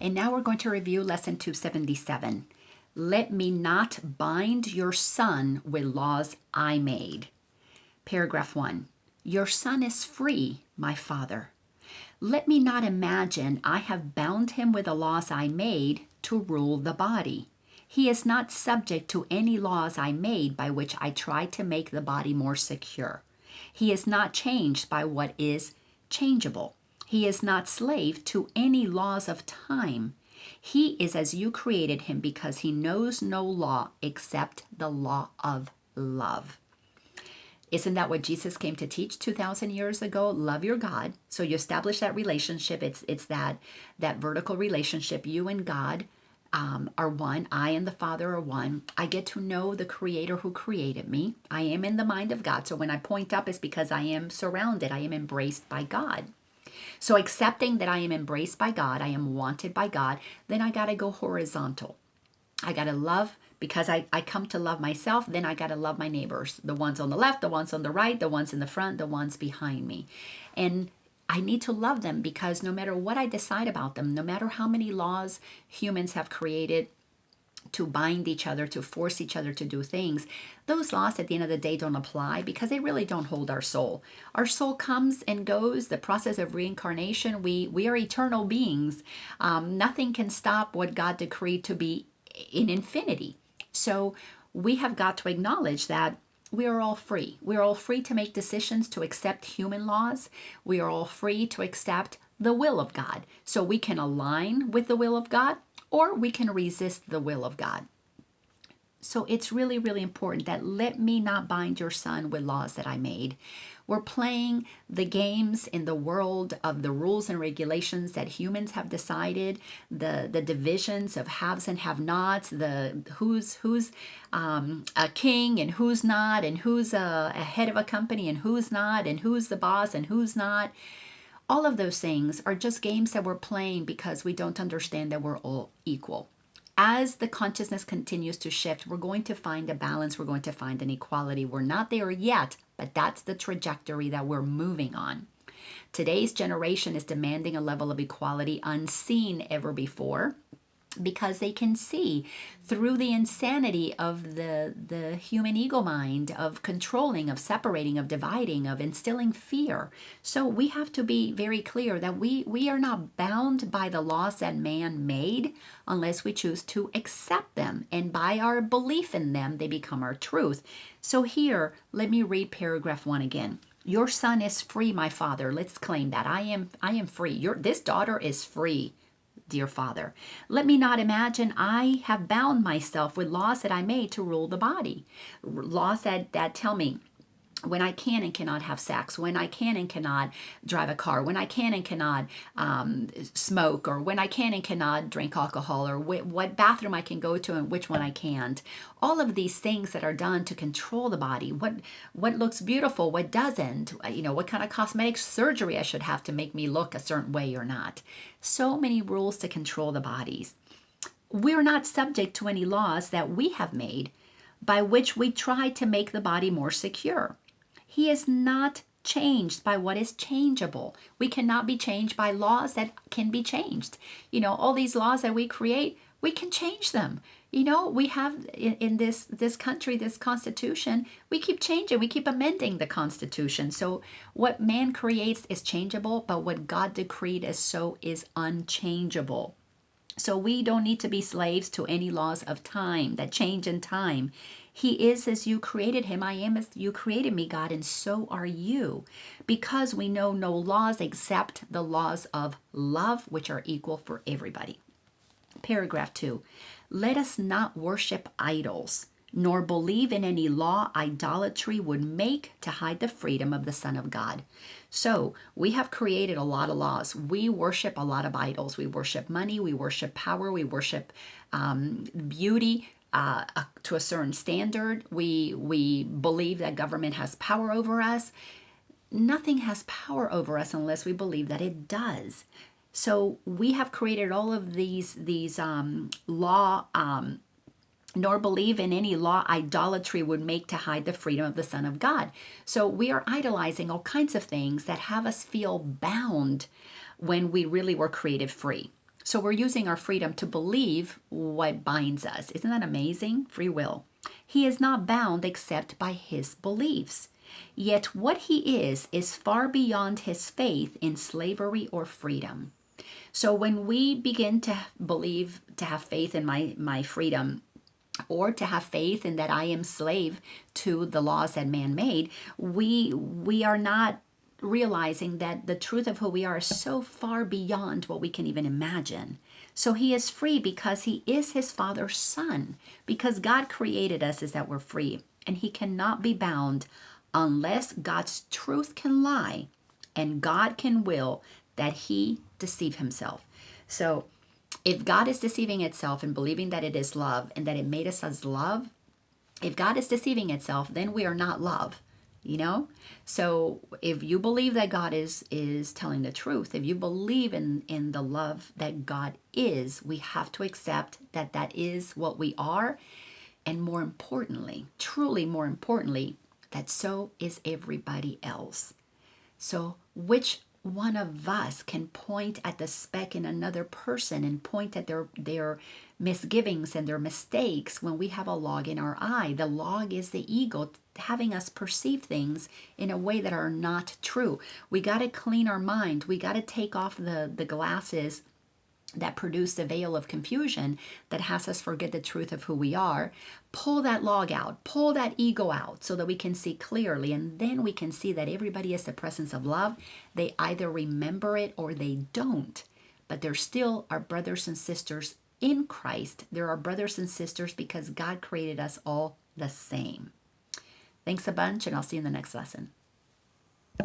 And now we're going to review lesson 277. Let me not bind your son with laws I made. Paragraph 1. Your son is free, my father. Let me not imagine I have bound him with the laws I made to rule the body. He is not subject to any laws I made by which I tried to make the body more secure. He is not changed by what is changeable. He is not slave to any laws of time. He is as you created him because he knows no law except the law of love. Isn't that what Jesus came to teach 2,000 years ago? Love your God. So you establish that relationship. It's that vertical relationship. You and God are one. I and the Father are one. I get to know the Creator who created me. I am in the mind of God. So when I point up, it's because I am surrounded. I am embraced by God. So accepting that I am embraced by God, I am wanted by God, then I got to go horizontal. I got to love. Because I come to love myself, then I got to love my neighbors. The ones on the left, the ones on the right, the ones in the front, the ones behind me. And I need to love them because no matter what I decide about them, no matter how many laws humans have created to bind each other, to force each other to do things, those laws at the end of the day don't apply because they really don't hold our soul. Our soul comes and goes, the process of reincarnation. We are eternal beings. Nothing can stop what God decreed to be in infinity. So we have got to acknowledge that we are all free. We are all free to make decisions to accept human laws. We are all free to accept the will of God. So we can align with the will of God or we can resist the will of God. So it's really, really important that let me not bind your son with laws that I made. We're playing the games in the world of the rules and regulations that humans have decided, the divisions of haves and have-nots, the who's a king and who's not, and who's a head of a company and who's not, and who's the boss and who's not. All of those things are just games that we're playing because we don't understand that we're all equal. As the consciousness continues to shift, we're going to find a balance. We're going to find an equality. We're not there yet, but that's the trajectory that we're moving on. Today's generation is demanding a level of equality unseen ever before because they can see through the insanity of the human ego mind, of controlling, of separating, of dividing, of instilling fear. So we have to be very clear that we are not bound by the laws that man made unless we choose to accept them. And by our belief in them, they become our truth. So here, let me read paragraph 1 again. Your son is free, my father. Let's claim that. I am free. This daughter is free. Dear Father, let me not imagine I have bound myself with laws that I made to rule the body. Laws that tell me when I can and cannot have sex, when I can and cannot drive a car, when I can and cannot smoke, or when I can and cannot drink alcohol, or what bathroom I can go to and which one I can't. All of these things that are done to control the body, what looks beautiful, what doesn't, what kind of cosmetic surgery I should have to make me look a certain way or not. So many rules to control the bodies. We're not subject to any laws that we have made by which we try to make the body more secure. He is not changed by what is changeable. We cannot be changed by laws that can be changed. All these laws that we create, we can change them. We have in this country, this Constitution, we keep changing, we keep amending the Constitution. So what man creates is changeable, but what God decreed as so is unchangeable. So we don't need to be slaves to any laws of time that change in time. He is as you created him. I am as you created me, God, and so are you. Because we know no laws except the laws of love, which are equal for everybody. Paragraph 2. Let us not worship idols, nor believe in any law idolatry would make to hide the freedom of the Son of God. So we have created a lot of laws. We worship a lot of idols. We worship money. We worship power. We worship beauty. To a certain standard. We believe that government has power over us. Nothing has power over us unless we believe that it does. So we have created all of these law, nor believe in any law idolatry would make to hide the freedom of the Son of God. So we are idolizing all kinds of things that have us feel bound when we really were created free. So we're using our freedom to believe what binds us. Isn't that amazing? Free will. He is not bound except by his beliefs. Yet what he is far beyond his faith in slavery or freedom. So when we begin to believe, to have faith in my freedom, or to have faith in that I am slave to the laws that man made, we are not realizing that the truth of who we are is so far beyond what we can even imagine. So he is free because he is his father's son. Because God created us is that we're free. And he cannot be bound unless God's truth can lie and God can will that he deceive himself. So if God is deceiving itself and believing that it is love and that it made us as love, if God is deceiving itself, then we are not love, you know? So if you believe that God is telling the truth, if you believe in the love that God is, we have to accept that that is what we are. And more importantly, truly more importantly, that so is everybody else. So which one of us can point at the speck in another person and point at their misgivings and their mistakes when we have a log in our eye? The log is the ego having us perceive things in a way that are not true. We got to clean our mind. We got to take off the glasses that produce the veil of confusion that has us forget the truth of who we are. Pull that log out, pull that ego out so that we can see clearly, and then we can see that everybody is the presence of love. They either remember it or they don't, but they're still our brothers and sisters in Christ. They're our brothers and sisters because God created us all the same. Thanks a bunch, and I'll see you in the next lesson.